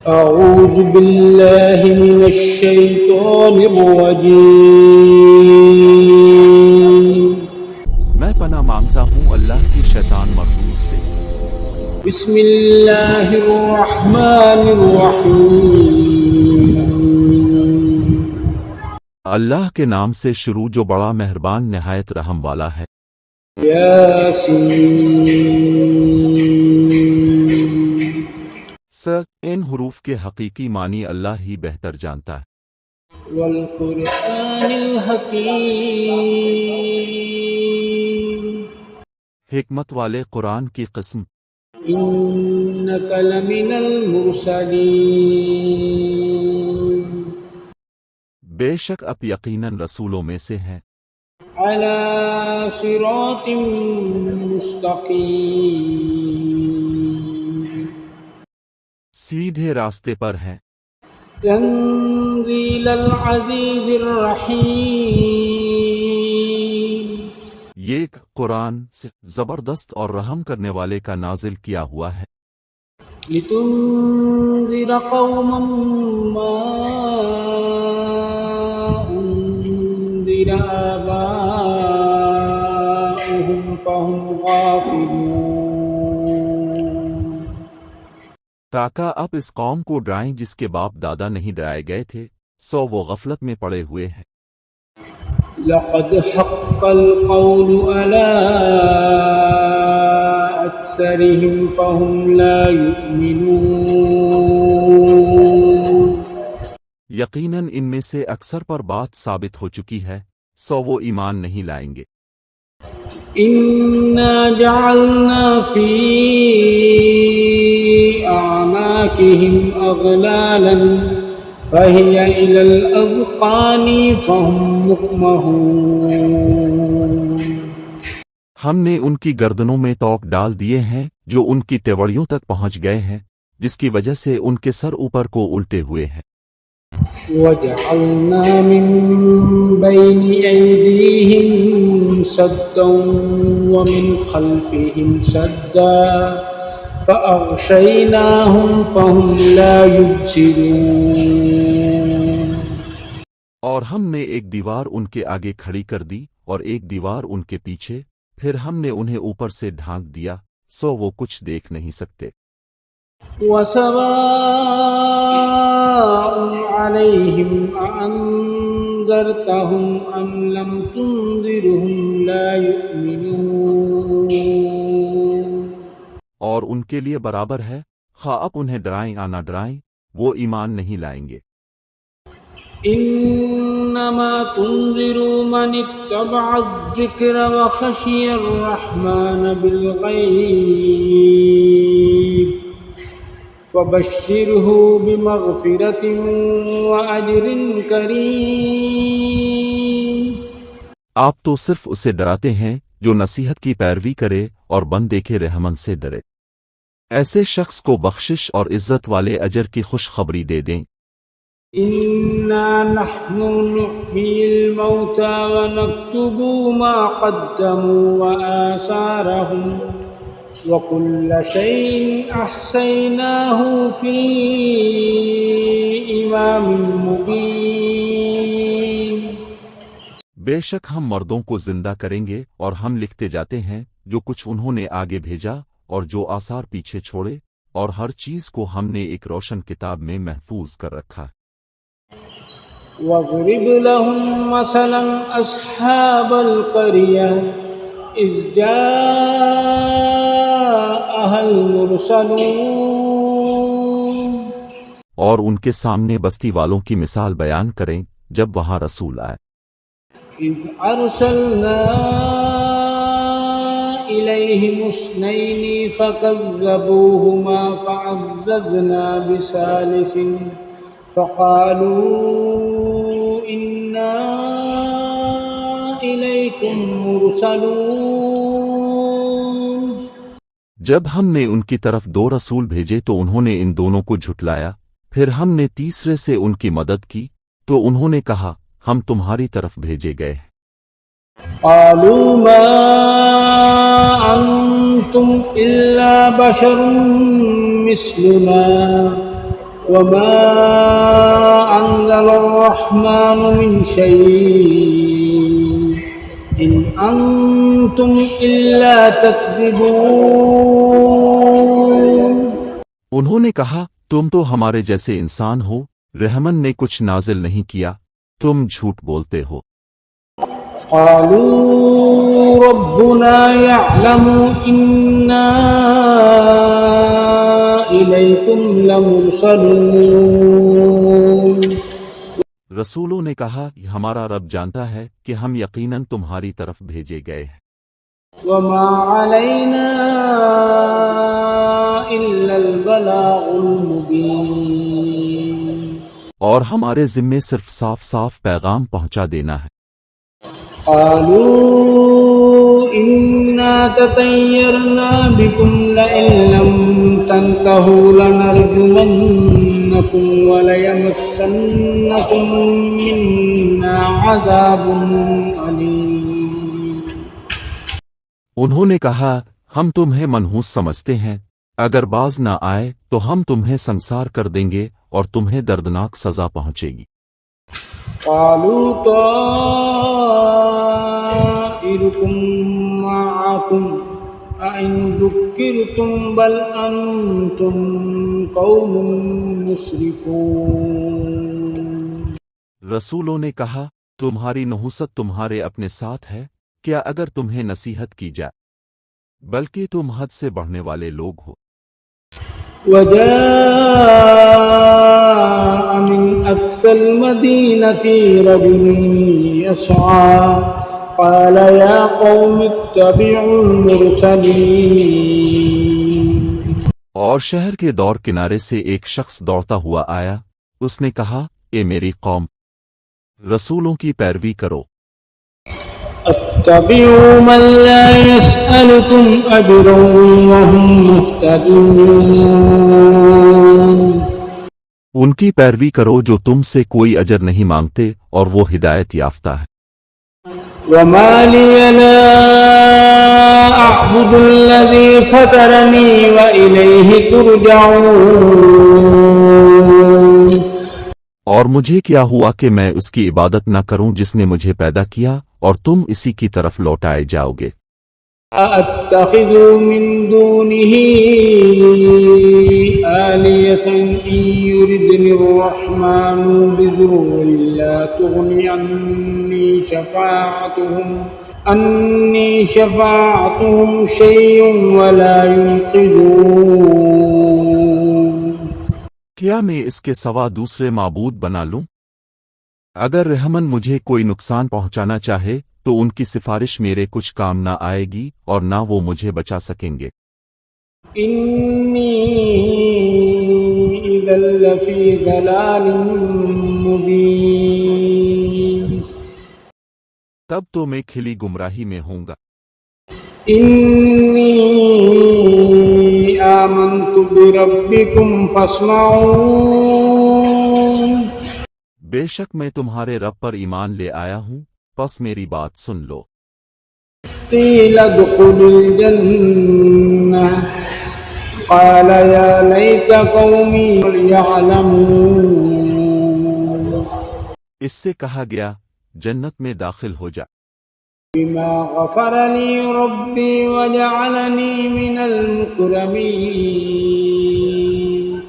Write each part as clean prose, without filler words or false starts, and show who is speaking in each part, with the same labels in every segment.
Speaker 1: أعوذ بالله من الشيطان الرجيم
Speaker 2: میں پناہ مانگتا ہوں اللہ کی شیطان مردود سے۔
Speaker 1: بسم الله الرحمن الرحيم
Speaker 2: اللہ کے نام سے شروع جو بڑا مہربان نہایت رحم والا ہے۔
Speaker 1: ياسين
Speaker 2: ان حروف کے حقیقی معنی اللہ ہی بہتر جانتا ہے۔
Speaker 1: والقرآن الحكيم
Speaker 2: حکمت والے قرآن کی قسم،
Speaker 1: إنك لمن المرسلين
Speaker 2: بے شک اب یقیناً رسولوں میں سے ہیں،
Speaker 1: على صراط مستقيم
Speaker 2: سیدھے راستے پر ہیں۔
Speaker 1: تنزيل العزيز الرحيم
Speaker 2: یہ قرآن سے زبردست اور رحم کرنے والے کا نازل کیا ہوا ہے،
Speaker 1: لتنذر قوما ما أنذر آباؤهم فهم غافلون
Speaker 2: تاکہ اب اس قوم کو ڈرائیں جس کے باپ دادا نہیں ڈرائے گئے تھے، سو وہ غفلت میں پڑے ہوئے ہیں۔
Speaker 1: لقد حق القول على أكثرهم فهم لا يؤمنون
Speaker 2: یقیناً ان میں سے اکثر پر بات ثابت ہو چکی ہے، سو وہ ایمان نہیں لائیں گے۔
Speaker 1: إنا جعلنا في أعناقهم أغلالا فهي إلى الأذقان فهم مقمحون
Speaker 2: ہم نے ان کی گردنوں میں توق ڈال دیے ہیں جو ان کی ٹیوڑیوں تک پہنچ گئے ہیں، جس کی وجہ سے ان کے سر اوپر کو الٹے ہوئے ہیں۔
Speaker 1: وجعلنا من بين أيديهم سدا ومن خلفهم سدا فأغشيناهم فهم لا يبصرون
Speaker 2: اور ہم نے ایک دیوار ان کے آگے کھڑی کر دی اور ایک دیوار ان کے پیچھے، پھر ہم نے انہیں اوپر سے ڈھانک دیا، سو وہ کچھ دیکھ نہیں سکتے۔
Speaker 1: وسواء عليهم أأنذرتهم أم لم تنذرهم لا يؤمنون
Speaker 2: اور ان کے لیے برابر ہے، خواہ اب انہیں ڈرائیں یا نہ ڈرائیں، وہ ایمان نہیں لائیں گے۔
Speaker 1: إنما تنذر من اتبع الذكر وخشي الرحمن بالغيب فبشره بمغفرة وأجر كريم
Speaker 2: آپ تو صرف اسے ڈراتے ہیں جو نصیحت کی پیروی کرے اور بندے کے رحمن سے ڈرے، ایسے شخص کو بخشش اور عزت والے اجر کی خوشخبری دے دیں۔
Speaker 1: إنا نحن نحيي الموتى ونكتب ما قدموا وآثارهم وكل شيء أحصيناه في إمام مبين
Speaker 2: بے شک ہم مردوں کو زندہ کریں گے اور ہم لکھتے جاتے ہیں جو کچھ انہوں نے آگے بھیجا اور جو آثار پیچھے چھوڑے، اور ہر چیز کو ہم نے ایک روشن کتاب میں محفوظ کر رکھا ہے۔
Speaker 1: واضرب لهم مثلا أصحاب القرية إذ جاءها المرسلون
Speaker 2: اور ان کے سامنے بستی والوں کی مثال بیان کریں جب وہاں رسول آئے۔
Speaker 1: إذ أرسلنا إليهم اثنين فكذبوهما فعززنا بثالث فقالوا إنا إليكم مرسلون
Speaker 2: جب ہم نے ان کی طرف دو رسول بھیجے تو انہوں نے ان دونوں کو جھٹلایا، پھر ہم نے تیسرے سے ان کی مدد کی تو انہوں نے کہا ہم تمہاری طرف بھیجے گئے ہیں۔
Speaker 1: قالوا ما أنتم إلا بشر مثلنا وما أنزل الرحمن من شيء إن أنتم إلا تكذبون.
Speaker 2: انہوں نے کہا تم تو ہمارے جیسے انسان ہو، رحمن نے کچھ نازل نہیں کیا، تم جھوٹ بولتے ہو.
Speaker 1: قالوا ربنا يعلم إنا إليكم لمرسلون.
Speaker 2: رسولوں نے کہا ہمارا رب جانتا ہے کہ ہم یقیناً تمہاری طرف بھیجے گئے ہیں.
Speaker 1: وما علينا إلا البلاغ المبين.
Speaker 2: اور ہمارے ذمے صرف صاف صاف پیغام پہنچا دینا ہے.
Speaker 1: قالوا إنا تطيرنا بكم لئن لم تنتهوا لنرجمنكم وليمسنكم منا عذاب أليم.
Speaker 2: انہوں نے کہا ہم تمہیں منحوس سمجھتے ہیں، اگر باز نہ آئے تو ہم تمہیں سنسار کر دیں گے اور تمہیں دردناک سزا پہنچے گی.
Speaker 1: قالوا طائركم معكم أئن ذكرتم بل أنتم قوم مسرفون.
Speaker 2: رسولوں نے کہا تمہاری نحوست تمہارے اپنے ساتھ ہے، کیا اگر تمہیں نصیحت کی جائے، بلکہ تم حد سے بڑھنے والے لوگ ہو.
Speaker 1: وجاء من أقصى المدينة رجل يسعى قال يا قوم اتبعوا المرسلين.
Speaker 2: اور شہر کے دور کنارے سے ایک شخص دوڑتا ہوا آیا، اس نے کہا اے میری قوم، رسولوں کی پیروی کرو.
Speaker 1: اتبعوا من لا يسألكم أجرا وهم مهتدون.
Speaker 2: ان کی پیروی کرو جو تم سے کوئی اجر نہیں مانگتے اور وہ ہدایت یافتہ ہے.
Speaker 1: وما لي لا أعبد الذي فطرني وإليه ترجعون.
Speaker 2: اور مجھے کیا ہوا کہ میں اس کی عبادت نہ کروں جس نے مجھے پیدا کیا اور تم اسی کی طرف لوٹائے جاؤ گے.
Speaker 1: أَأَتَّخِذُ مِن دُونِهِ آلِهَةً إِن يُرِدْنِ الرَّحْمَنُ بِضُرٍّ لَّا تُغْنِ عَنِّي شَفَاعَتُهُمْ شَيْئًا وَلَا يُنقِذُونِ.
Speaker 2: کیا میں اس کے سوا دوسرے معبود بنا لوں؟ اگر رحمن مجھے کوئی نقصان پہنچانا چاہے تو ان کی سفارش میرے کچھ کام نہ آئے گی اور نہ وہ مجھے بچا سکیں گے.
Speaker 1: إِنِّي إِذًا لَّفِي ضَلَالٍ مُّبِينٍ.
Speaker 2: تب تو میں کھلی گمراہی میں ہوں گا.
Speaker 1: إِنِّي آمَنتُ بِرَبِّكُمْ فَاسْمَعُونِ.
Speaker 2: بے شک میں تمہارے رب پر ایمان لے آیا ہوں، پس میری بات سن لو.
Speaker 1: قِيلَ ادْخُلُوا الْجَنَّةَ قَالَ يَا لَيْتَ قَوْمِي يَعْلَمُونَ.
Speaker 2: اس سے کہا گیا جنت میں داخل ہو جا،
Speaker 1: بِمَا غَفَرَ لِي رَبِّي وَجَعَلَنِي مِنَ الْمُكْرَمِينَ.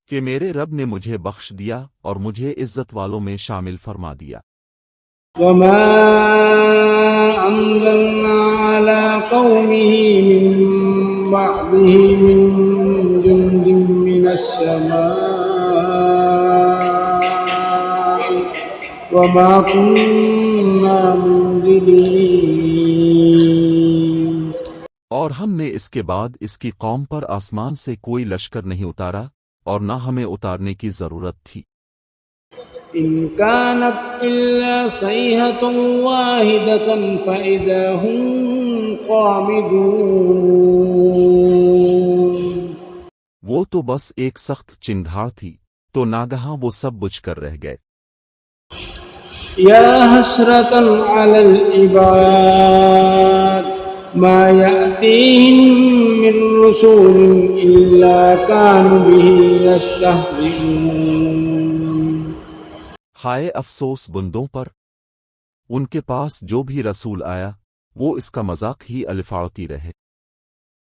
Speaker 2: کہ میرے رب نے مجھے بخش دیا اور مجھے عزت والوں میں شامل فرما دیا.
Speaker 1: وَمَا أَنزَلْنَا عَلَىٰ قَوْمِهِ مِن بَعْدِهِ مِن جُندٍ مِّنَ السَّمَاءِ وَمَا كُنَّا مُنزِلِينَ.
Speaker 2: اور ہم نے اس کے بعد اس کی قوم پر آسمان سے کوئی لشکر نہیں اتارا اور نہ ہمیں اتارنے کی ضرورت تھی.
Speaker 1: إِن كَانَتْ إِلَّا صَيْحَةٌ وَاحِدَةٌ فَإِذَا هُمْ خَامِدُونَ.
Speaker 2: وہ تو بس ایک سخت چنگھاڑ تھی، تو ناگہاں وہ سب بجھ کر رہ گئے.
Speaker 1: يَا حَسْرَةً عَلَى الْعِبَادِ ما يأتيهم من رسول إلا كانوا به يستهزئون
Speaker 2: ہائے افسوس بندوں پر، ان کے پاس جو بھی رسول آیا وہ اس کا مذاق ہی الفاڑتی رہے۔